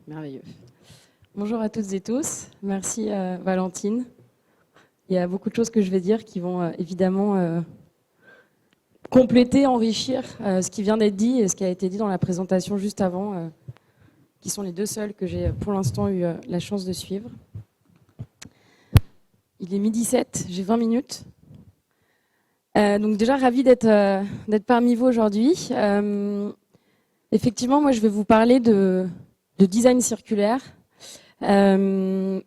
Merveilleux. Bonjour à toutes et tous. Merci Valentine. Il y a beaucoup de choses que je vais dire qui vont évidemment compléter, enrichir ce qui vient d'être dit et ce qui a été dit dans la présentation juste avant, qui sont les deux seuls que j'ai pour l'instant eu la chance de suivre. Il est 12h07, j'ai 20 minutes. Donc déjà ravie d'être parmi vous aujourd'hui. Effectivement, moi je vais vous parler de design circulaire, de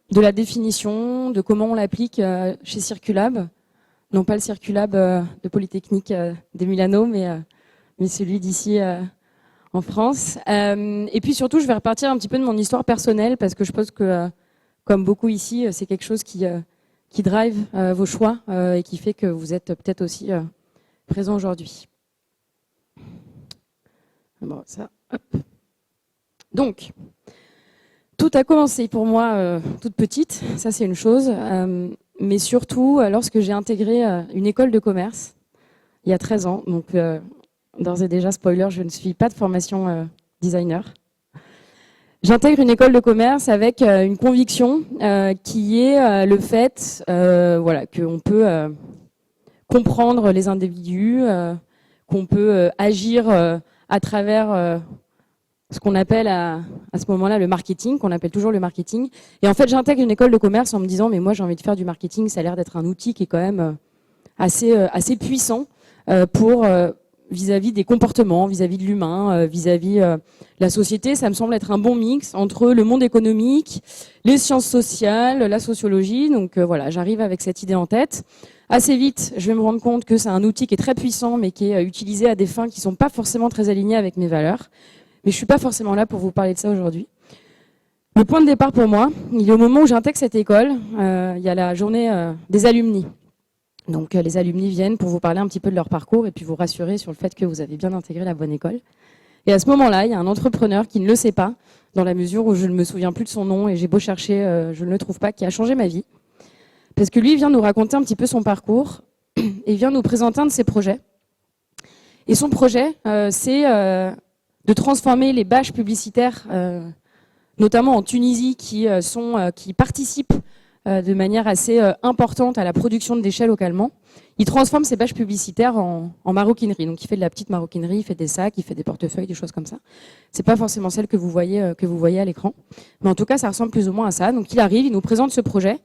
la définition, de comment on l'applique chez Circulab. Non pas le Circulab de Polytechnique des Milano, mais celui d'ici en France. Et puis surtout, je vais repartir un petit peu de mon histoire personnelle, parce que je pense que, comme beaucoup ici, c'est quelque chose qui drive vos choix et qui fait que vous êtes peut-être aussi présent aujourd'hui. Bon, ça, hop. Donc, tout a commencé pour moi toute petite, ça c'est une chose, mais surtout lorsque j'ai intégré une école de commerce il y a 13 ans. Donc, d'ores et déjà, spoiler, je ne suis pas de formation designer. J'intègre une école de commerce avec une conviction qui est le fait voilà, qu'on peut comprendre les individus, qu'on peut agir à travers ce qu'on appelle à ce moment-là le marketing, qu'on appelle toujours le marketing. Et en fait, j'intègre une école de commerce en me disant, mais moi j'ai envie de faire du marketing, ça a l'air d'être un outil qui est quand même assez puissant pour vis-à-vis des comportements, vis-à-vis de l'humain, vis-à-vis de la société. Ça me semble être un bon mix entre le monde économique, les sciences sociales, la sociologie. Donc voilà, j'arrive avec cette idée en tête. Assez vite, je vais me rendre compte que c'est un outil qui est très puissant, mais qui est utilisé à des fins qui ne sont pas forcément très alignées avec mes valeurs. Mais je ne suis pas forcément là pour vous parler de ça aujourd'hui. Le point de départ pour moi, il est au moment où j'intègre cette école. Il y a la journée des alumni. Donc les alumni viennent pour vous parler un petit peu de leur parcours et puis vous rassurer sur le fait que vous avez bien intégré la bonne école. Et à ce moment-là, il y a un entrepreneur qui ne le sait pas, dans la mesure où je ne me souviens plus de son nom et j'ai beau chercher, je ne le trouve pas, qui a changé ma vie. Parce que lui, il vient nous raconter un petit peu son parcours et il vient nous présenter un de ses projets. Et son projet, c'est de transformer les bâches publicitaires, notamment en Tunisie, qui participent de manière assez importante à la production de déchets localement. Il transforme ces bâches publicitaires en maroquinerie. Donc il fait de la petite maroquinerie, il fait des sacs, il fait des portefeuilles, des choses comme ça. C'est pas forcément celle que vous voyez à l'écran, mais en tout cas ça ressemble plus ou moins à ça. Donc il arrive, il nous présente ce projet.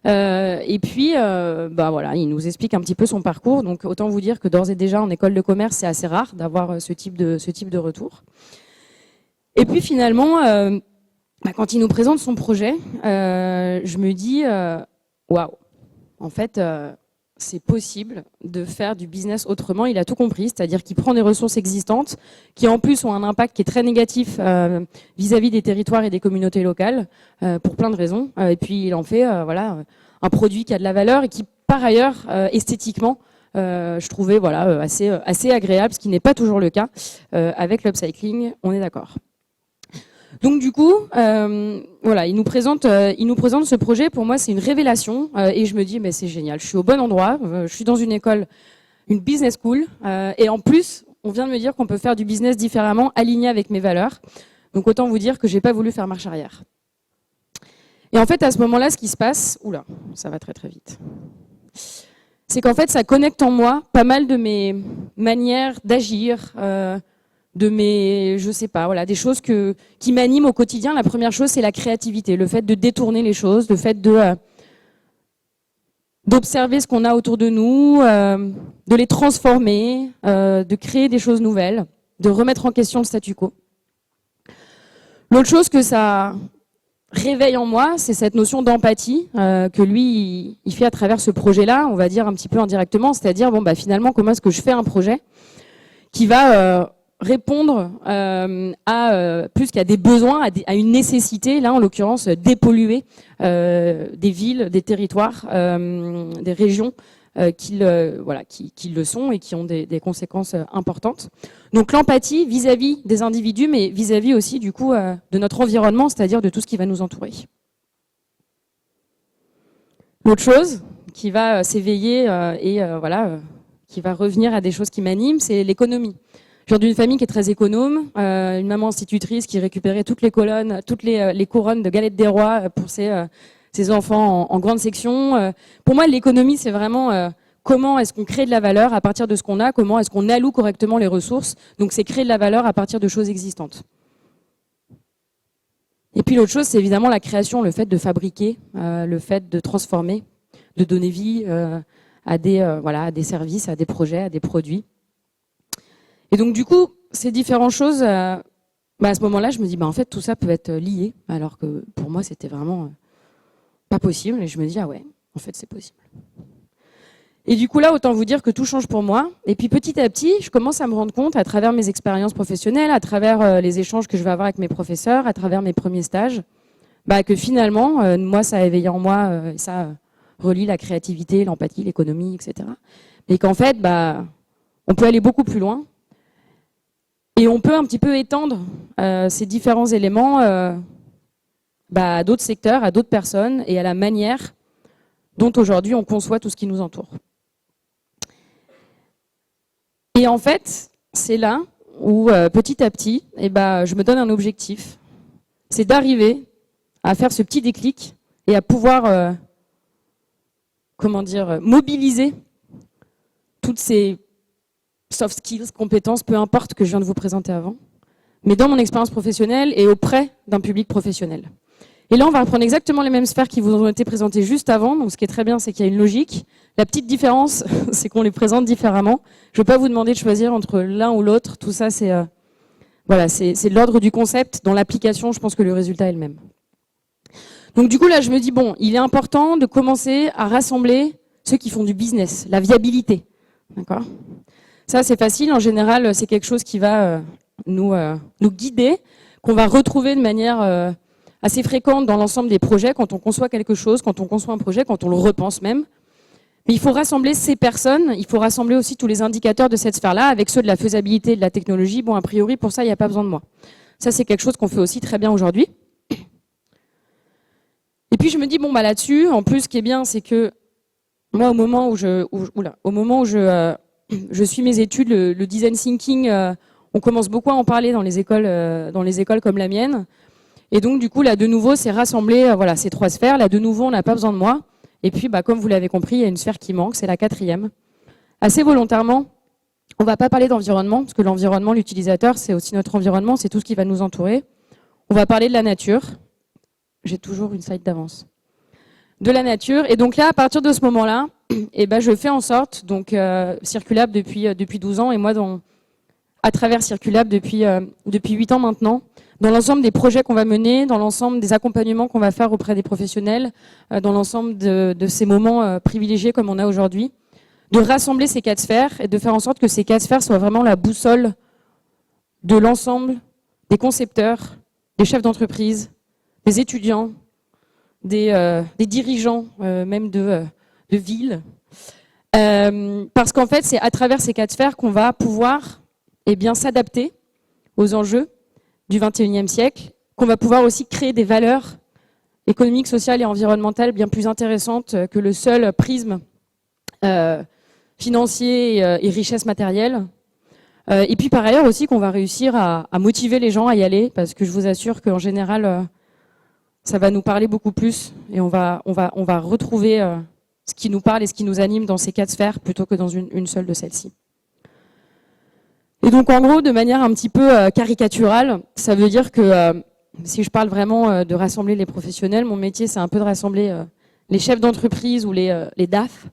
Et puis, voilà, il nous explique un petit peu son parcours. Donc, autant vous dire que d'ores et déjà, en école de commerce, c'est assez rare d'avoir ce type de retour. Et puis, finalement, quand il nous présente son projet, je me dis, waouh, en fait, c'est possible de faire du business autrement. Il a tout compris, c'est-à-dire qu'il prend des ressources existantes qui en plus ont un impact qui est très négatif vis-à-vis des territoires et des communautés locales pour plein de raisons. Et puis il en fait voilà, un produit qui a de la valeur et qui par ailleurs esthétiquement je trouvais voilà, assez agréable, ce qui n'est pas toujours le cas avec l'upcycling, on est d'accord. Donc du coup, voilà, il nous présente ce projet. Pour moi, c'est une révélation et je me dis, mais c'est génial. Je suis au bon endroit. Je suis dans une école, une business school, et en plus, on vient de me dire qu'on peut faire du business différemment, aligné avec mes valeurs. Donc autant vous dire que j'ai pas voulu faire marche arrière. Et en fait, à ce moment-là, ce qui se passe, oula, ça va très très vite. C'est qu'en fait, ça connecte en moi pas mal de mes manières d'agir. De mes, je sais pas, voilà, des choses qui m'animent au quotidien. La première chose, c'est la créativité, le fait de détourner les choses, le fait d'observer ce qu'on a autour de nous, de les transformer, de créer des choses nouvelles, de remettre en question le statu quo. L'autre chose que ça réveille en moi, c'est cette notion d'empathie que lui, il fait à travers ce projet-là, on va dire un petit peu indirectement, c'est-à-dire, bon, finalement, comment est-ce que je fais un projet qui va répondre plus qu'à des besoins, à une nécessité, là en l'occurrence dépolluer des villes, des territoires, des régions qui le sont et qui ont des conséquences importantes. Donc l'empathie vis-à-vis des individus, mais vis-à-vis aussi du coup de notre environnement, c'est-à-dire de tout ce qui va nous entourer. L'autre chose qui va s'éveiller et voilà, qui va revenir à des choses qui m'animent, c'est l'économie. Je viens d'une famille qui est très économe, une maman institutrice qui récupérait toutes les colonnes, toutes les couronnes de galettes des rois pour ses enfants en grande section. Pour moi, l'économie, c'est vraiment comment est-ce qu'on crée de la valeur à partir de ce qu'on a, comment est-ce qu'on alloue correctement les ressources. Donc c'est créer de la valeur à partir de choses existantes. Et puis l'autre chose, c'est évidemment la création, le fait de fabriquer, le fait de transformer, de donner vie à des services, à des projets, à des produits. Et donc du coup, ces différentes choses, à ce moment-là, je me dis, en fait, tout ça peut être lié, alors que pour moi, c'était vraiment pas possible. Et je me dis, ah ouais, en fait, c'est possible. Et du coup, là, autant vous dire que tout change pour moi. Et puis petit à petit, je commence à me rendre compte, à travers mes expériences professionnelles, à travers les échanges que je vais avoir avec mes professeurs, à travers mes premiers stages, que finalement, moi, ça a éveillé en moi, ça relie la créativité, l'empathie, l'économie, etc. Et qu'en fait, on peut aller beaucoup plus loin. Et on peut un petit peu étendre ces différents éléments à d'autres secteurs, à d'autres personnes et à la manière dont aujourd'hui on conçoit tout ce qui nous entoure. Et en fait, c'est là où petit à petit, je me donne un objectif. C'est d'arriver à faire ce petit déclic et à pouvoir mobiliser toutes ces soft skills, compétences, peu importe que je viens de vous présenter avant, mais dans mon expérience professionnelle et auprès d'un public professionnel. Et là, on va reprendre exactement les mêmes sphères qui vous ont été présentées juste avant. Donc, ce qui est très bien, c'est qu'il y a une logique. La petite différence, c'est qu'on les présente différemment. Je ne vais pas vous demander de choisir entre l'un ou l'autre. Tout ça, c'est de l'ordre du concept. Dans l'application, je pense que le résultat est le même. Donc, du coup, là, je me dis, il est important de commencer à rassembler ceux qui font du business, la viabilité. D'accord ? Ça, c'est facile. En général, c'est quelque chose qui va nous guider, qu'on va retrouver de manière assez fréquente dans l'ensemble des projets, quand on conçoit quelque chose, quand on conçoit un projet, quand on le repense même. Mais il faut rassembler ces personnes, il faut rassembler aussi tous les indicateurs de cette sphère-là avec ceux de la faisabilité et de la technologie. A priori, pour ça, il n'y a pas besoin de moi. Ça, c'est quelque chose qu'on fait aussi très bien aujourd'hui. Et puis, je me dis, là-dessus, en plus, ce qui est bien, c'est que moi, au moment où je suis mes études, le design thinking, on commence beaucoup à en parler dans les écoles comme la mienne. Et donc, du coup, là, de nouveau, c'est rassembler ces trois sphères. Là, de nouveau, on n'a pas besoin de moi. Et puis, comme vous l'avez compris, il y a une sphère qui manque, c'est la quatrième. Assez volontairement, on ne va pas parler d'environnement, parce que l'environnement, l'utilisateur, c'est aussi notre environnement, c'est tout ce qui va nous entourer. On va parler de la nature. J'ai toujours une slide d'avance. De la nature. Et donc là, à partir de ce moment-là, je fais en sorte, donc Circulab depuis 12 ans, et moi, à travers Circulab depuis 8 ans maintenant, dans l'ensemble des projets qu'on va mener, dans l'ensemble des accompagnements qu'on va faire auprès des professionnels, dans l'ensemble de ces moments privilégiés comme on a aujourd'hui, de rassembler ces quatre sphères et de faire en sorte que ces quatre sphères soient vraiment la boussole de l'ensemble des concepteurs, des chefs d'entreprise, des étudiants, des dirigeants même de villes. Parce qu'en fait, c'est à travers ces quatre sphères qu'on va pouvoir s'adapter aux enjeux du XXIe siècle, qu'on va pouvoir aussi créer des valeurs économiques, sociales et environnementales bien plus intéressantes que le seul prisme financier et richesse matérielle. Et puis par ailleurs aussi qu'on va réussir à motiver les gens à y aller, parce que je vous assure qu'en général, ça va nous parler beaucoup plus et on va retrouver ce qui nous parle et ce qui nous anime dans ces quatre sphères plutôt que dans une seule de celles-ci. Et donc en gros, de manière un petit peu caricaturale, ça veut dire que si je parle vraiment de rassembler les professionnels, mon métier c'est un peu de rassembler les chefs d'entreprise ou les DAF,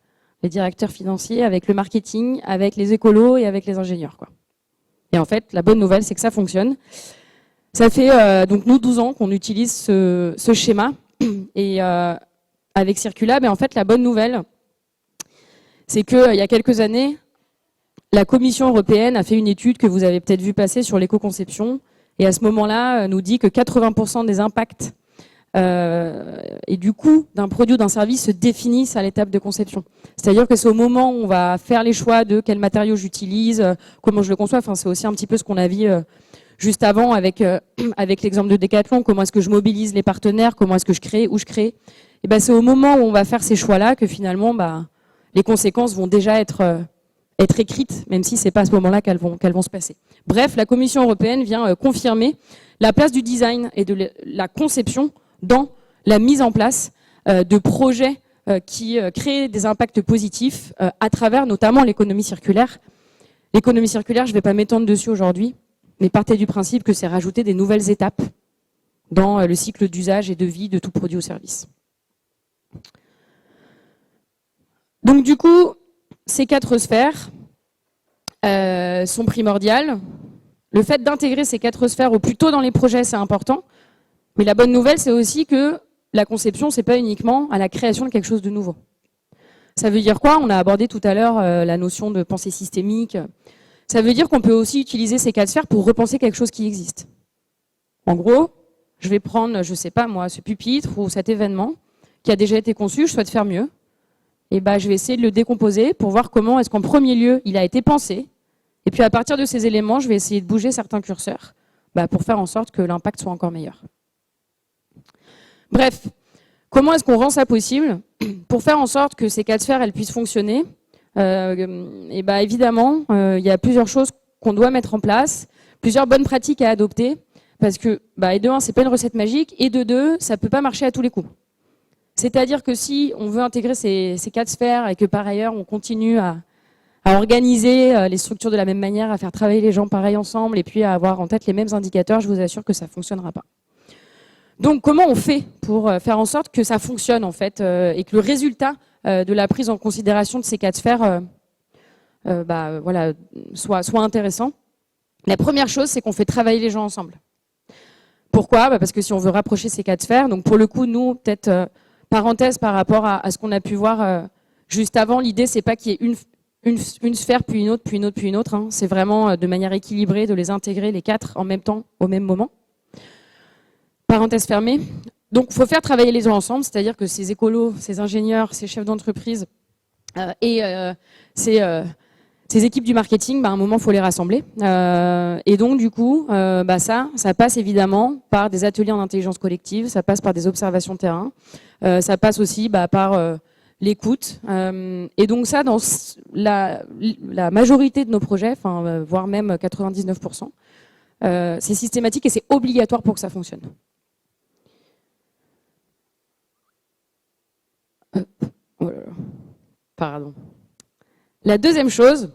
les directeurs financiers, avec le marketing, avec les écolos et avec les ingénieurs, quoi. Et en fait, la bonne nouvelle, c'est que ça fonctionne. Ça fait donc nous 12 ans qu'on utilise ce schéma et avec Circulab. Et en fait, la bonne nouvelle, c'est qu'il y a quelques années, la Commission européenne a fait une étude que vous avez peut-être vu passer sur l'éco-conception et à ce moment-là nous dit que 80% des impacts et du coût d'un produit ou d'un service se définissent à l'étape de conception. C'est-à-dire que c'est au moment où on va faire les choix de quel matériau j'utilise, comment je le conçois. Enfin, c'est aussi un petit peu ce qu'on a vu juste avant avec l'exemple de Decathlon. Comment est-ce que je mobilise les partenaires, comment est-ce que je crée, où je crée. Et c'est au moment où on va faire ces choix-là que finalement les conséquences vont déjà être être écrites, même si c'est pas à ce moment-là qu'elles vont se passer. Bref, la Commission européenne vient confirmer la place du design et de la conception dans la mise en place de projets qui créent des impacts positifs à travers notamment l'économie circulaire. L'économie circulaire, je ne vais pas m'étendre dessus aujourd'hui, mais partez du principe que c'est rajouter des nouvelles étapes dans le cycle d'usage et de vie de tout produit ou service. Donc du coup, ces 4 sphères sont primordiales. Le fait d'intégrer ces 4 sphères au plus tôt dans les projets, c'est important. Mais la bonne nouvelle, c'est aussi que la conception, c'est pas uniquement à la création de quelque chose de nouveau. Ça veut dire quoi? On a abordé tout à l'heure la notion de pensée systémique. Ça veut dire qu'on peut aussi utiliser ces 4 sphères pour repenser quelque chose qui existe. En gros, je vais prendre, je sais pas moi, ce pupitre ou cet événement qui a déjà été conçu, je souhaite faire mieux. Et ben, je vais essayer de le décomposer pour voir comment est-ce qu'en premier lieu, il a été pensé. Et puis à partir de ces éléments, je vais essayer de bouger certains curseurs pour faire en sorte que l'impact soit encore meilleur. Bref, comment est-ce qu'on rend ça possible? Pour faire en sorte que ces 4 sphères elles puissent fonctionner, évidemment, il y a plusieurs choses qu'on doit mettre en place, plusieurs bonnes pratiques à adopter, parce que et de un, c'est pas une recette magique, et de deux, ça peut pas marcher à tous les coups. C'est-à-dire que si on veut intégrer ces 4 sphères et que par ailleurs on continue à organiser les structures de la même manière, à faire travailler les gens pareil ensemble et puis à avoir en tête les mêmes indicateurs, je vous assure que ça ne fonctionnera pas. Donc comment on fait pour faire en sorte que ça fonctionne en fait et que le résultat de la prise en considération de ces 4 sphères soit intéressant? La première chose, c'est qu'on fait travailler les gens ensemble. Pourquoi? Parce que si on veut rapprocher ces 4 sphères, donc pour le coup, nous, peut-être parenthèse par rapport à ce qu'on a pu voir juste avant, l'idée c'est pas qu'il y ait une sphère, puis une autre, puis une autre, puis une autre. Hein. C'est vraiment de manière équilibrée de les intégrer les 4 en même temps, au même moment. Parenthèse fermée. Donc, il faut faire travailler les gens ensemble, c'est-à-dire que ces écolos, ces ingénieurs, ces chefs d'entreprise ces équipes du marketing, à un moment, il faut les rassembler. Et donc, du coup, ça passe évidemment par des ateliers en intelligence collective, ça passe par des observations de terrain, ça passe aussi par l'écoute. Et donc ça, dans la majorité de nos projets, voire même 99%, c'est systématique et c'est obligatoire pour que ça fonctionne. Oh là là. Pardon. La deuxième chose,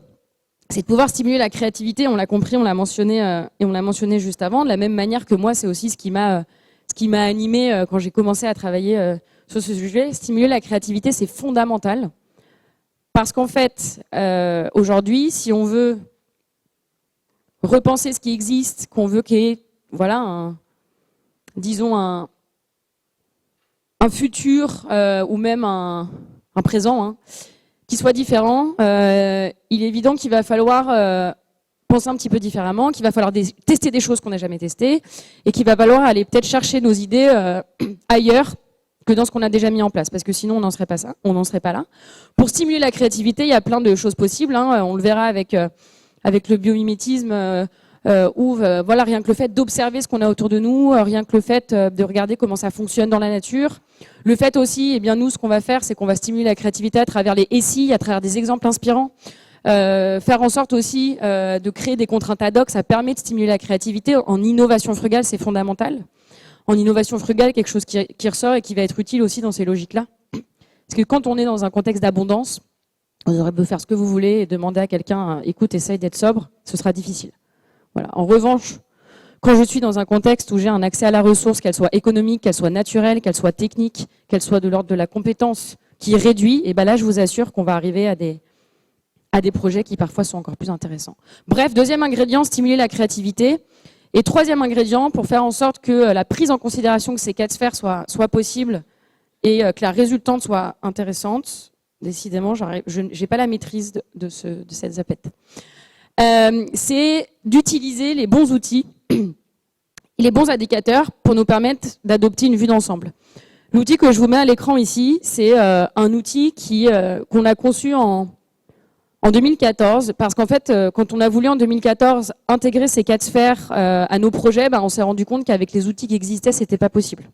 c'est de pouvoir stimuler la créativité. On l'a compris, on l'a mentionné et on l'a mentionné juste avant. De la même manière que moi, c'est aussi ce qui m'a animé quand j'ai commencé à travailler sur ce sujet. Stimuler la créativité, c'est fondamental. Parce qu'en fait, aujourd'hui, si on veut repenser ce qui existe, qu'on veut qu'il y ait, un futur ou même un présent qui soit différent, il est évident qu'il va falloir penser un petit peu différemment, qu'il va falloir tester des choses qu'on n'a jamais testées et qu'il va falloir aller peut-être chercher nos idées ailleurs que dans ce qu'on a déjà mis en place, parce que sinon on n'en serait pas là. Pour stimuler la créativité, il y a plein de choses possibles. On le verra avec le biomimétisme, rien que le fait d'observer ce qu'on a autour de nous, rien que le fait de regarder comment ça fonctionne dans la nature. Le fait aussi, nous, ce qu'on va faire, c'est qu'on va stimuler la créativité à travers les SI, à travers des exemples inspirants. Faire en sorte aussi de créer des contraintes ad hoc, ça permet de stimuler la créativité. En innovation frugale, c'est fondamental. En innovation frugale, quelque chose qui ressort et qui va être utile aussi dans ces logiques-là. Parce que quand on est dans un contexte d'abondance, vous aurez beau faire ce que vous voulez et demander à quelqu'un, écoute, essaye d'être sobre, ce sera difficile. Voilà. En revanche, quand je suis dans un contexte où j'ai un accès à la ressource, qu'elle soit économique, qu'elle soit naturelle, qu'elle soit technique, qu'elle soit de l'ordre de la compétence, qui est réduit, et là, je vous assure qu'on va arriver à des projets qui parfois sont encore plus intéressants. Bref, deuxième ingrédient, stimuler la créativité. Et troisième ingrédient, pour faire en sorte que la prise en considération de ces 4 sphères soit possible et que la résultante soit intéressante, décidément, je n'ai pas la maîtrise de cette zapette. C'est d'utiliser les bons outils, les bons indicateurs pour nous permettre d'adopter une vue d'ensemble. L'outil que je vous mets à l'écran ici, c'est un outil qu'on a conçu en 2014, parce qu'en fait, quand on a voulu en 2014 intégrer ces 4 sphères à nos projets, on s'est rendu compte qu'avec les outils qui existaient, c'était pas possible.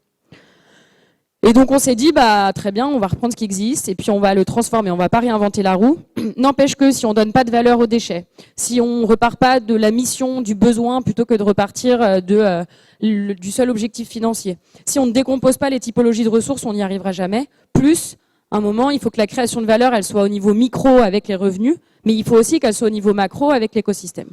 Et donc on s'est dit, bah très bien, on va reprendre ce qui existe et puis on va le transformer, on va pas réinventer la roue. N'empêche que si on donne pas de valeur aux déchets, si on repart pas de la mission, du besoin, plutôt que de repartir du seul objectif financier, si on ne décompose pas les typologies de ressources, on n'y arrivera jamais. Plus, à un moment, il faut que la création de valeur, elle soit au niveau micro avec les revenus, mais il faut aussi qu'elle soit au niveau macro avec l'écosystème.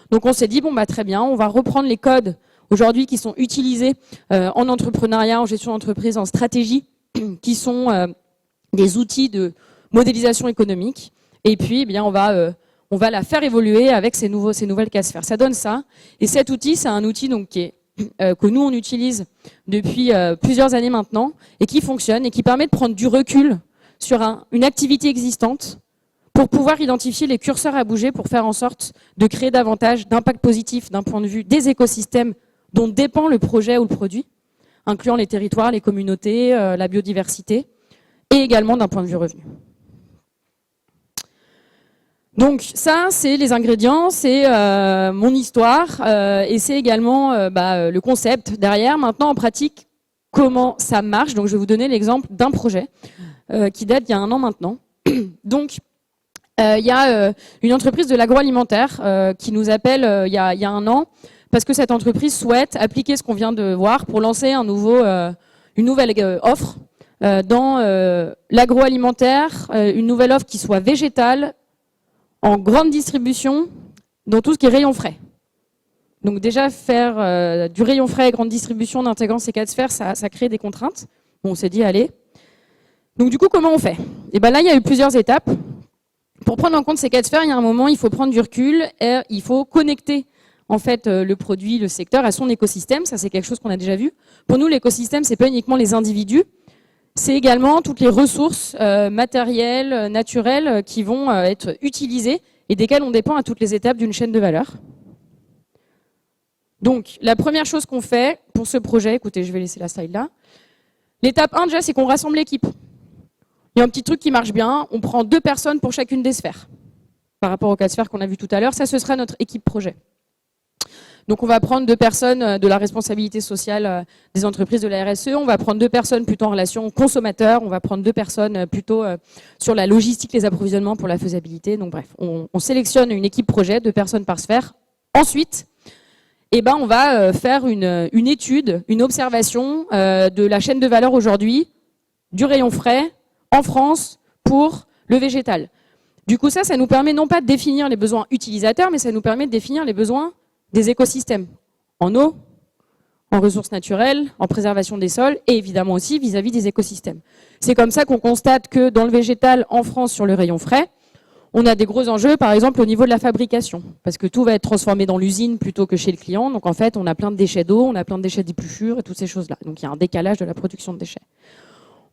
Donc on s'est dit, bon bah très bien, on va reprendre les codes aujourd'hui qui sont utilisés en entrepreneuriat, en gestion d'entreprise, en stratégie, qui sont des outils de modélisation économique. Et puis, eh bien, on va la faire évoluer avec ces nouvelles casse-faire. Ça donne ça. Et cet outil, c'est un outil donc que nous on utilise depuis plusieurs années maintenant et qui fonctionne et qui permet de prendre du recul sur une activité existante pour pouvoir identifier les curseurs à bouger pour faire en sorte de créer davantage d'impact positif d'un point de vue des écosystèmes dont dépend le projet ou le produit, incluant les territoires, les communautés, la biodiversité, et également d'un point de vue revenu. Donc ça, c'est les ingrédients, c'est mon histoire, et c'est également le concept derrière. Maintenant, en pratique, comment ça marche. Donc je vais vous donner l'exemple d'un projet qui date d'il y a 1 an maintenant. Donc, il y a une entreprise de l'agroalimentaire qui nous appelle il y a 1 an, parce que cette entreprise souhaite appliquer ce qu'on vient de voir pour lancer une nouvelle offre dans l'agroalimentaire, une nouvelle offre qui soit végétale, en grande distribution, dans tout ce qui est rayon frais. Donc déjà, faire du rayon frais et grande distribution en intégrant ces 4 sphères, ça crée des contraintes. Bon, on s'est dit, allez. Donc du coup, comment on fait? Et ben là, il y a eu plusieurs étapes. Pour prendre en compte ces 4 sphères, il y a un moment, il faut prendre du recul et il faut connecter en fait le produit, le secteur à son écosystème. Ça, c'est quelque chose qu'on a déjà vu. Pour nous, l'écosystème, c'est pas uniquement les individus, c'est également toutes les ressources matérielles, naturelles qui vont être utilisées et desquelles on dépend à toutes les étapes d'une chaîne de valeur. Donc, la première chose qu'on fait pour ce projet, écoutez, je vais laisser la slide là. L'étape 1, déjà, c'est qu'on rassemble l'équipe. Il y a un petit truc qui marche bien, on prend 2 personnes pour chacune des sphères. Par rapport aux 4 sphères qu'on a vues tout à l'heure, ça, ce sera notre équipe projet. Donc on va prendre 2 personnes de la responsabilité sociale des entreprises de la RSE, on va prendre 2 personnes plutôt en relation consommateur, on va prendre 2 personnes plutôt sur la logistique, les approvisionnements pour la faisabilité. Donc bref, on sélectionne une équipe projet, 2 personnes par sphère. Ensuite, on va faire une étude, une observation de la chaîne de valeur aujourd'hui, du rayon frais, en France, pour le végétal. Du coup, ça nous permet non pas de définir les besoins utilisateurs, mais ça nous permet de définir les besoins des écosystèmes, en eau, en ressources naturelles, en préservation des sols, et évidemment aussi vis-à-vis des écosystèmes. C'est comme ça qu'on constate que dans le végétal, en France, sur le rayon frais, on a des gros enjeux, par exemple, au niveau de la fabrication, parce que tout va être transformé dans l'usine plutôt que chez le client. Donc en fait, on a plein de déchets d'eau, on a plein de déchets d'épluchures et toutes ces choses-là. Donc il y a un décalage de la production de déchets.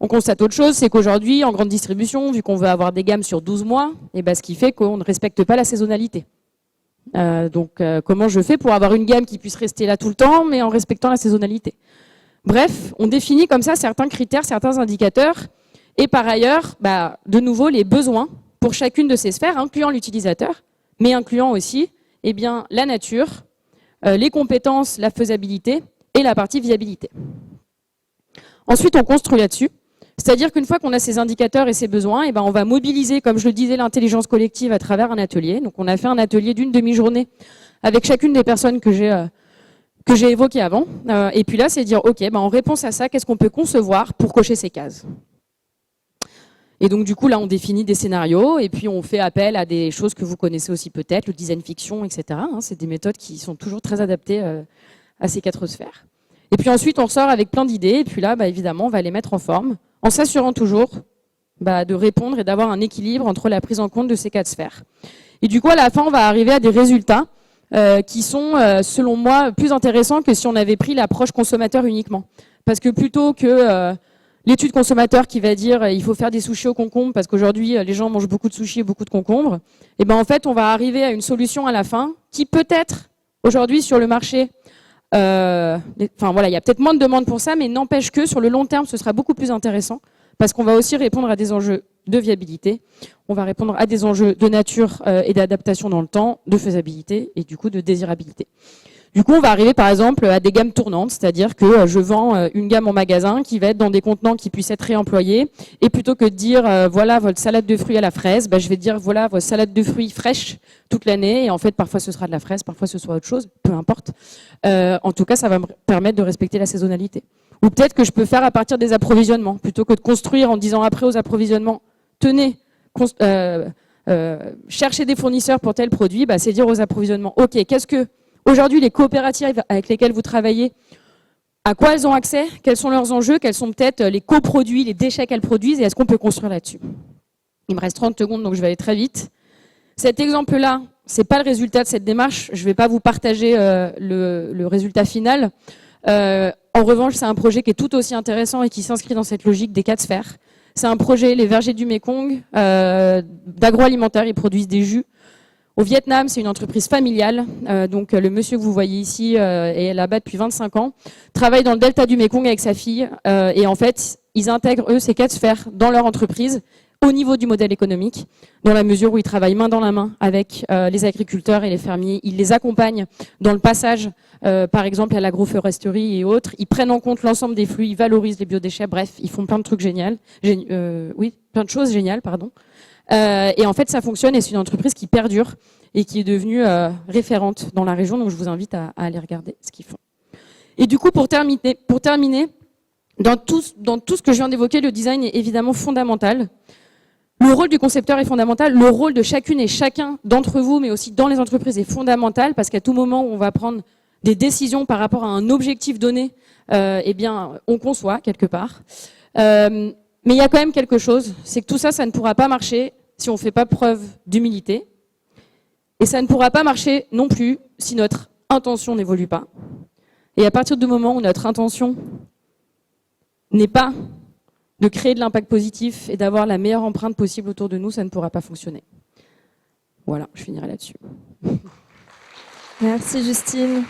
On constate autre chose, c'est qu'aujourd'hui, en grande distribution, vu qu'on veut avoir des gammes sur 12 mois, ce qui fait qu'on ne respecte pas la saisonnalité. Comment je fais pour avoir une gamme qui puisse rester là tout le temps, mais en respectant la saisonnalité? Bref, on définit comme ça certains critères, certains indicateurs, et par ailleurs, de nouveau, les besoins pour chacune de ces sphères, incluant l'utilisateur, mais incluant aussi la nature, les compétences, la faisabilité et la partie viabilité. Ensuite, on construit là-dessus. C'est-à-dire qu'une fois qu'on a ces indicateurs et ces besoins, on va mobiliser, comme je le disais, l'intelligence collective à travers un atelier. Donc on a fait un atelier d'une demi-journée avec chacune des personnes que j'ai évoquées avant. Et puis là, c'est dire, ok, en réponse à ça, qu'est-ce qu'on peut concevoir pour cocher ces cases? Et donc du coup, là, on définit des scénarios et puis on fait appel à des choses que vous connaissez aussi peut-être, le design fiction, etc. C'est des méthodes qui sont toujours très adaptées à ces 4 sphères. Et puis ensuite, on ressort avec plein d'idées et puis là, évidemment, on va les mettre en forme, en s'assurant toujours de répondre et d'avoir un équilibre entre la prise en compte de ces 4 sphères. Et du coup, à la fin, on va arriver à des résultats qui sont, selon moi, plus intéressants que si on avait pris l'approche consommateur uniquement. Parce que plutôt que l'étude consommateur qui va dire il faut faire des sushis aux concombres parce qu'aujourd'hui, les gens mangent beaucoup de sushis et beaucoup de concombres, en fait, on va arriver à une solution à la fin qui peut-être, aujourd'hui, sur le marché, il y a peut-être moins de demandes pour ça, mais n'empêche que sur le long terme, ce sera beaucoup plus intéressant parce qu'on va aussi répondre à des enjeux de viabilité, on va répondre à des enjeux de nature et d'adaptation dans le temps, de faisabilité et du coup de désirabilité. Du coup, on va arriver par exemple à des gammes tournantes, c'est-à-dire que je vends une gamme en magasin qui va être dans des contenants qui puissent être réemployés. Et plutôt que de dire voilà votre salade de fruits à la fraise, je vais dire voilà votre salade de fruits fraîche toute l'année. Et en fait, parfois ce sera de la fraise, parfois ce sera autre chose, peu importe. En tout cas, ça va me permettre de respecter la saisonnalité. Ou peut-être que je peux faire à partir des approvisionnements, plutôt que de construire en disant après aux approvisionnements, tenez, chercher des fournisseurs pour tel produit, c'est dire aux approvisionnements, ok, qu'est-ce que aujourd'hui les coopératives avec lesquelles vous travaillez, à quoi elles ont accès, quels sont leurs enjeux, quels sont peut-être les coproduits, les déchets qu'elles produisent, et est-ce qu'on peut construire là-dessus? Il me reste 30 secondes, donc je vais aller très vite. Cet exemple-là, c'est pas le résultat de cette démarche, je vais pas vous partager le résultat final. En revanche, c'est un projet qui est tout aussi intéressant et qui s'inscrit dans cette logique des 4 sphères. C'est un projet, les vergers du Mékong, d'agroalimentaire, ils produisent des jus. Au Vietnam, c'est une entreprise familiale. Donc le monsieur que vous voyez ici est là-bas depuis 25 ans, travaille dans le delta du Mékong avec sa fille. Et en fait, ils intègrent, eux, ces 4 sphères dans leur entreprise au niveau du modèle économique, dans la mesure où ils travaillent main dans la main avec les agriculteurs et les fermiers. Ils les accompagnent dans le passage, par exemple, à l'agroforesterie et autres. Ils prennent en compte l'ensemble des flux, ils valorisent les biodéchets. Bref, ils font plein de trucs géniaux. Plein de choses géniales, pardon. Et en fait, ça fonctionne et c'est une entreprise qui perdure et qui est devenue référente dans la région. Donc, je vous invite à aller regarder ce qu'ils font. Et du coup, pour terminer, dans tout ce que je viens d'évoquer, le design est évidemment fondamental. Le rôle du concepteur est fondamental. Le rôle de chacune et chacun d'entre vous, mais aussi dans les entreprises, est fondamental parce qu'à tout moment où on va prendre des décisions par rapport à un objectif donné, on conçoit quelque part. Mais il y a quand même quelque chose, c'est que tout ça, ça ne pourra pas marcher si on ne fait pas preuve d'humilité. Et ça ne pourra pas marcher non plus si notre intention n'évolue pas. Et à partir du moment où notre intention n'est pas de créer de l'impact positif et d'avoir la meilleure empreinte possible autour de nous, ça ne pourra pas fonctionner. Voilà, je finirai là-dessus. Merci Justine.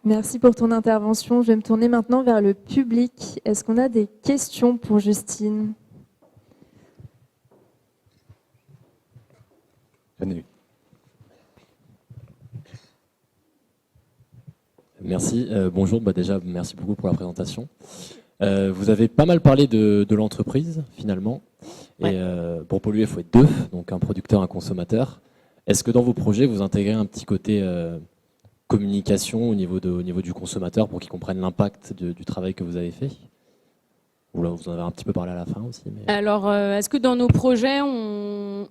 Merci pour ton intervention. Je vais me tourner maintenant vers le public. Est-ce qu'on a des questions pour Justine? J'en ai une. Merci. Bonjour. Déjà, merci beaucoup pour la présentation. Vous avez pas mal parlé de l'entreprise, finalement. Ouais. Et pour polluer, il faut être deux, donc un producteur, un consommateur. Est-ce que dans vos projets, vous intégrez un petit côté communication au niveau du consommateur pour qu'il comprenne l'impact du travail que vous avez fait? Ou là, vous en avez un petit peu parlé à la fin aussi. Mais... Alors, est-ce que dans nos projets, en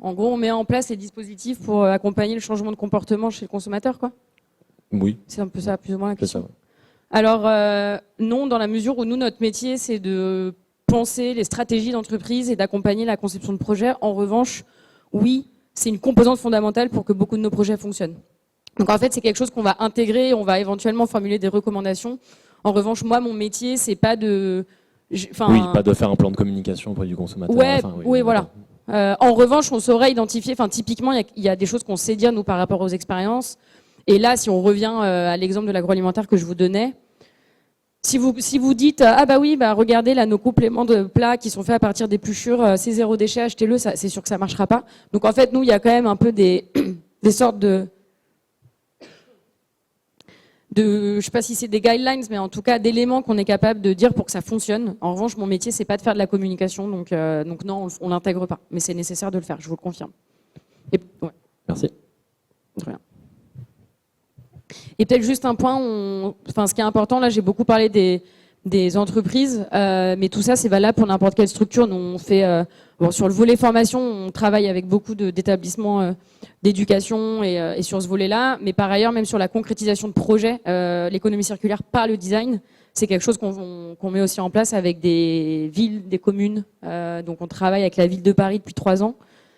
gros, on met en place les dispositifs pour accompagner le changement de comportement chez le consommateur, quoi? Oui. C'est un peu ça, plus ou moins la question. Ça, ouais. Alors, non, dans la mesure où nous, notre métier, c'est de penser les stratégies d'entreprise et d'accompagner la conception de projets. En revanche, oui, c'est une composante fondamentale pour que beaucoup de nos projets fonctionnent. Donc, en fait, c'est quelque chose qu'on va intégrer, on va éventuellement formuler des recommandations. En revanche, moi, mon métier, c'est pas de... Oui, pas de faire un plan de communication auprès du consommateur. Ouais, oui, voilà. En revanche, on saurait identifier, typiquement, il y a des choses qu'on sait dire, nous, par rapport aux expériences. Et là, si on revient à l'exemple de l'agroalimentaire que je vous donnais, si vous dites regardez là nos compléments de plats qui sont faits à partir d'épluchures, c'est zéro déchet, achetez-le, c'est sûr que ça marchera pas. Donc en fait, nous, il y a quand même un peu des sortes de je sais pas si c'est des guidelines, mais en tout cas d'éléments qu'on est capable de dire pour que ça fonctionne. En revanche, mon métier, c'est pas de faire de la communication, donc non, on l'intègre pas. Mais c'est nécessaire de le faire, je vous le confirme. Et, ouais. Merci. De rien. Et peut-être juste un point, ce qui est important, là j'ai beaucoup parlé des entreprises, mais tout ça c'est valable pour n'importe quelle structure. Nous, on fait, sur le volet formation, on travaille avec beaucoup d'établissements d'éducation et sur ce volet-là, mais par ailleurs, même sur la concrétisation de projets, l'économie circulaire par le design, c'est quelque chose qu'on met aussi en place avec des villes, des communes. Donc on travaille avec la ville de Paris depuis 3 ans.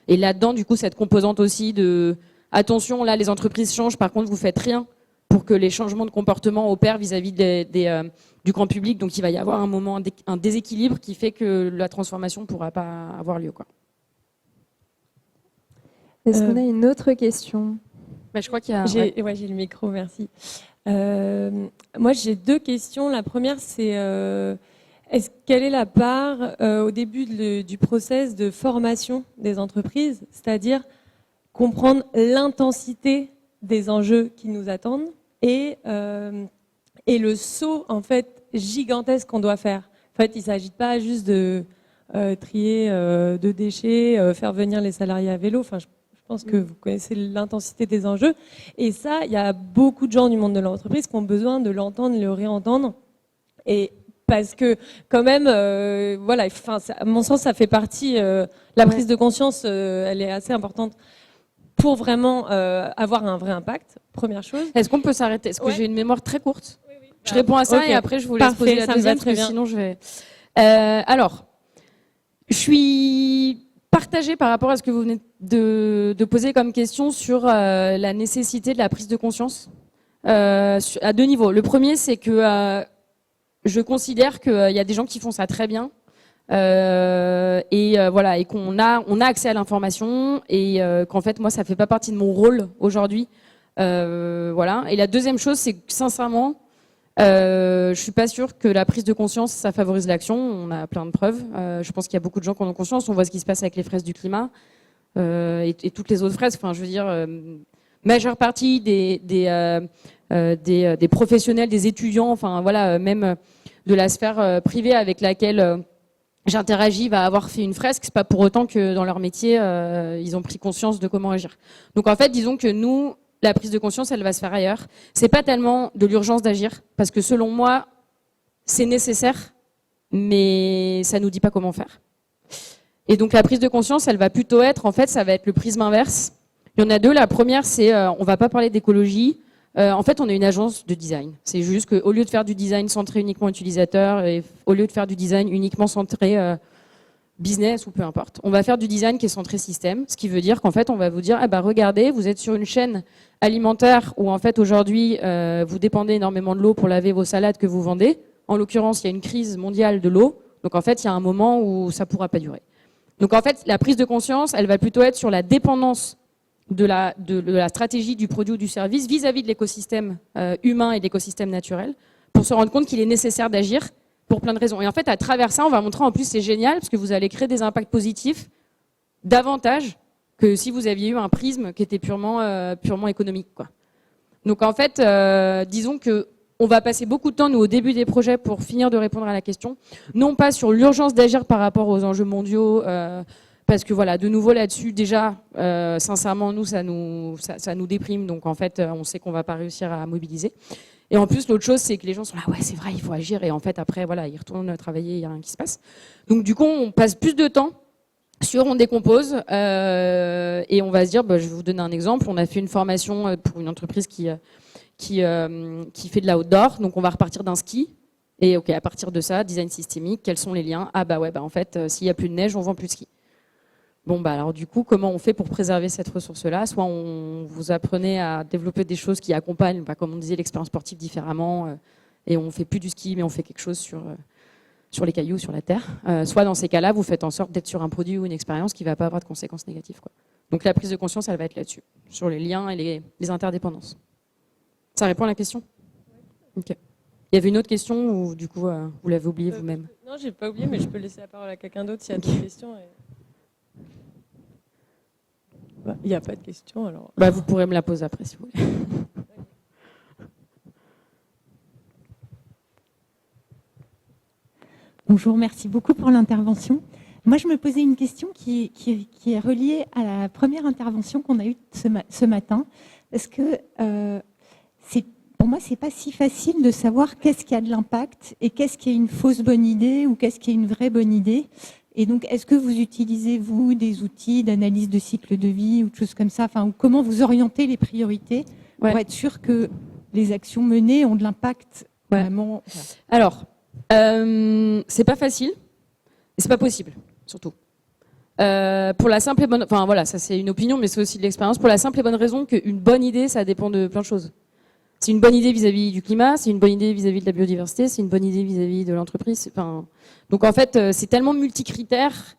Et là-dedans, du coup, cette composante aussi de attention, là les entreprises changent, par contre vous faites rien pour que les changements de comportement opèrent vis-à-vis du grand public. Donc il va y avoir un moment, un déséquilibre qui fait que la transformation ne pourra pas avoir lieu, quoi. Est-ce qu'on a une autre question? Je crois qu'il y a... j'ai le micro, merci. Moi, j'ai 2 questions. La première, c'est quelle est la part au début du process de formation des entreprises? C'est-à-dire, comprendre l'intensité des enjeux qui nous attendent et le saut en fait gigantesque qu'on doit faire. En fait, il ne s'agit pas juste de trier de déchets, faire venir les salariés à vélo. Enfin, je pense que vous connaissez l'intensité des enjeux. Et ça, il y a beaucoup de gens du monde de l'entreprise qui ont besoin de l'entendre, de le réentendre. Et parce que quand même, voilà, enfin, à mon sens, ça fait partie. La prise de conscience, elle est assez importante pour vraiment avoir un vrai impact. Première chose. Est-ce qu'on peut s'arrêter? Parce que j'ai une mémoire très courte. Oui. Je réponds à ça Okay. et après je vous laisse poser la ça me deuxième va très parce que bien. sinon je vais. Alors, je suis partagée par rapport à ce que vous venez de poser comme question sur la nécessité de la prise de conscience à deux niveaux. Le premier, c'est que je considère qu'il y a des gens qui font ça très bien. Voilà, et qu'on a accès à l'information et qu'en fait moi ça fait pas partie de mon rôle aujourd'hui. Voilà. Et la deuxième chose, c'est que sincèrement, je suis pas sûre que la prise de conscience ça favorise l'action. On a plein de preuves. Je pense qu'il y a beaucoup de gens qui en ont conscience. On voit ce qui se passe avec les fraises du climat et toutes les autres fraises. Enfin, je veux dire, majeure partie des professionnels, des étudiants, enfin voilà, même de la sphère privée avec laquelle j'interagis va avoir fait une fresque. C'est pas pour autant que dans leur métier ils ont pris conscience de comment agir. Donc en fait, disons que nous, la prise de conscience, elle va se faire ailleurs. C'est pas tellement de l'urgence d'agir, parce que selon moi, c'est nécessaire, mais ça nous dit pas comment faire. Et donc la prise de conscience, elle va plutôt être, en fait, ça va être le prisme inverse. Il y en a deux. La première, c'est on va pas parler d'écologie. En fait, on est une agence de design. C'est juste qu'au lieu de faire du design centré uniquement utilisateur, et au lieu de faire du design uniquement centré business ou peu importe, on va faire du design qui est centré système, ce qui veut dire qu'en fait, on va vous dire, regardez, vous êtes sur une chaîne alimentaire où en fait aujourd'hui, vous dépendez énormément de l'eau pour laver vos salades que vous vendez. En l'occurrence, il y a une crise mondiale de l'eau, donc en fait, il y a un moment où ça pourra pas durer. Donc en fait, la prise de conscience, elle va plutôt être sur la dépendance de la stratégie du produit ou du service vis-à-vis de l'écosystème humain et de l'écosystème naturel, pour se rendre compte qu'il est nécessaire d'agir pour plein de raisons. Et en fait, à travers ça, on va montrer en plus, c'est génial, parce que vous allez créer des impacts positifs davantage que si vous aviez eu un prisme qui était purement économique, quoi. Donc en fait, disons que on va passer beaucoup de temps, nous, au début des projets, pour finir de répondre à la question, non pas sur l'urgence d'agir par rapport aux enjeux mondiaux, parce que voilà, de nouveau là-dessus, déjà, sincèrement, nous, ça nous déprime, donc en fait, on sait qu'on va pas réussir à mobiliser. Et en plus, l'autre chose, c'est que les gens sont là, ouais, c'est vrai, il faut agir, et en fait, après, voilà, ils retournent travailler, il n'y a rien qui se passe. Donc du coup, on passe plus de temps sur on décompose, et on va se dire, je vais vous donner un exemple, on a fait une formation pour une entreprise qui fait de la outdoor, donc on va repartir d'un ski, et ok, à partir de ça, design systémique, quels sont les liens? En fait, s'il n'y a plus de neige, on vend plus de ski. Bon, alors du coup, comment on fait pour préserver cette ressource-là? Soit on vous apprenez à développer des choses qui accompagnent, comme on disait, l'expérience sportive différemment, et on fait plus du ski, mais on fait quelque chose sur les cailloux, sur la terre. Soit dans ces cas-là, vous faites en sorte d'être sur un produit ou une expérience qui ne va pas avoir de conséquences négatives, quoi. Donc la prise de conscience, elle va être là-dessus, sur les liens et les interdépendances. Ça répond à la question? Ok. Il y avait une autre question ou du coup, vous l'avez oublié vous-même? Non, j'ai pas oublié, mais je peux laisser la parole à quelqu'un d'autre s'il y a des questions. Il n'y a pas de questions, alors. Vous pourrez me la poser après, si vous voulez. Bonjour, merci beaucoup pour l'intervention. Moi, je me posais une question qui est reliée à la première intervention qu'on a eue ce matin, parce que pour moi, c'est pas si facile de savoir qu'est-ce qui a de l'impact et qu'est-ce qui est une fausse bonne idée ou qu'est-ce qui est une vraie bonne idée. Et donc, est-ce que vous utilisez, vous, des outils d'analyse de cycle de vie ou de choses comme ça, ou comment vous orientez les priorités pour être sûr que les actions menées ont de l'impact vraiment? Alors, c'est pas facile, et c'est pas possible, surtout. Pour la simple et bonne, ça c'est une opinion, mais c'est aussi de l'expérience. Pour la simple et bonne raison qu'une bonne idée, ça dépend de plein de choses. C'est une bonne idée vis-à-vis du climat, c'est une bonne idée vis-à-vis de la biodiversité, c'est une bonne idée vis-à-vis de l'entreprise. Donc en fait, c'est tellement multicritère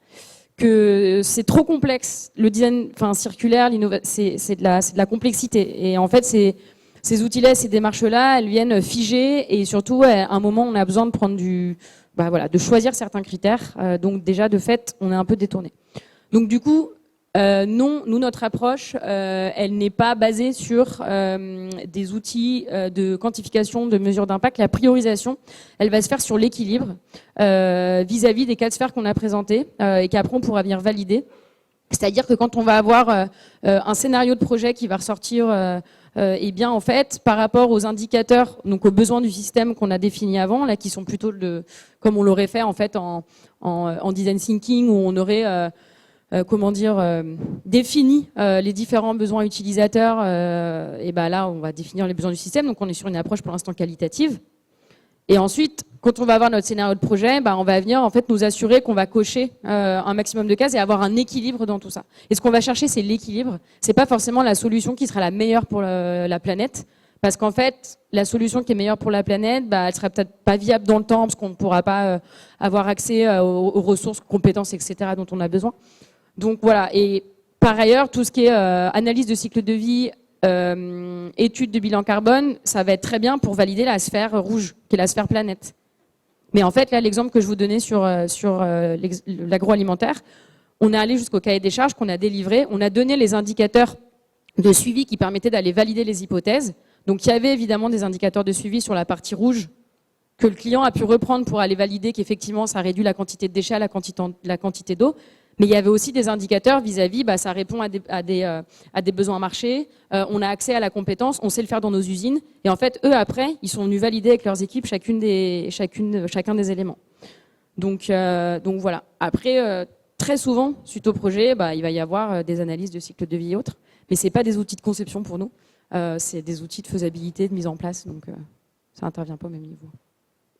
que c'est trop complexe. Le design, circulaire, c'est de la complexité. Et en fait, ces outils-là, ces démarches-là, elles viennent figer et surtout, à un moment, on a besoin de prendre de choisir certains critères. Donc déjà, de fait, on est un peu détourné. Donc du coup, Non, nous, notre approche, elle n'est pas basée sur des outils de quantification, de mesure d'impact. La priorisation, elle va se faire sur l'équilibre vis-à-vis des 4 sphères qu'on a présentées et qu'après on pourra venir valider. C'est-à-dire que quand on va avoir un scénario de projet qui va ressortir, eh bien en fait, par rapport aux indicateurs, donc aux besoins du système qu'on a définis avant, là qui sont plutôt comme on l'aurait fait en fait en design thinking, où on aurait défini les différents besoins utilisateurs. Et ben là, on va définir les besoins du système. Donc on est sur une approche pour l'instant qualitative. Et ensuite, quand on va avoir notre scénario de projet, on va venir en fait nous assurer qu'on va cocher un maximum de cases et avoir un équilibre dans tout ça. Et ce qu'on va chercher, c'est l'équilibre. C'est pas forcément la solution qui sera la meilleure pour la planète, parce qu'en fait, la solution qui est meilleure pour la planète, elle sera peut-être pas viable dans le temps, parce qu'on ne pourra pas avoir accès aux ressources, compétences, etc. dont on a besoin. Donc voilà. Et par ailleurs, tout ce qui est analyse de cycle de vie, étude de bilan carbone, ça va être très bien pour valider la sphère rouge, qui est la sphère planète. Mais en fait, là, l'exemple que je vous donnais sur l'agroalimentaire, on est allé jusqu'au cahier des charges qu'on a délivré. On a donné les indicateurs de suivi qui permettaient d'aller valider les hypothèses. Donc, il y avait évidemment des indicateurs de suivi sur la partie rouge que le client a pu reprendre pour aller valider qu'effectivement, ça réduit la quantité de déchets, la quantité d'eau. Mais il y avait aussi des indicateurs vis-à-vis, ça répond à des besoins marchés, on a accès à la compétence, on sait le faire dans nos usines. Et en fait, eux, après, ils sont venus valider avec leurs équipes chacun des éléments. Donc voilà. Après, très souvent, suite au projet, il va y avoir des analyses de cycle de vie et autres. Mais c'est pas des outils de conception pour nous. C'est des outils de faisabilité, de mise en place. Donc ça intervient pas au même niveau.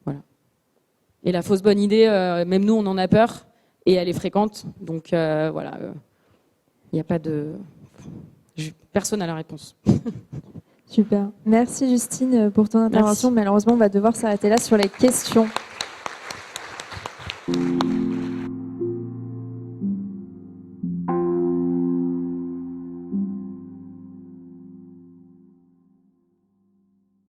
Voilà. Et la fausse bonne idée, même nous, on en a peur. Et elle est fréquente, donc voilà, il n'y a pas de... Personne n'a la réponse. Super. Merci Justine pour ton intervention. Merci. Malheureusement, on va devoir s'arrêter là sur les questions.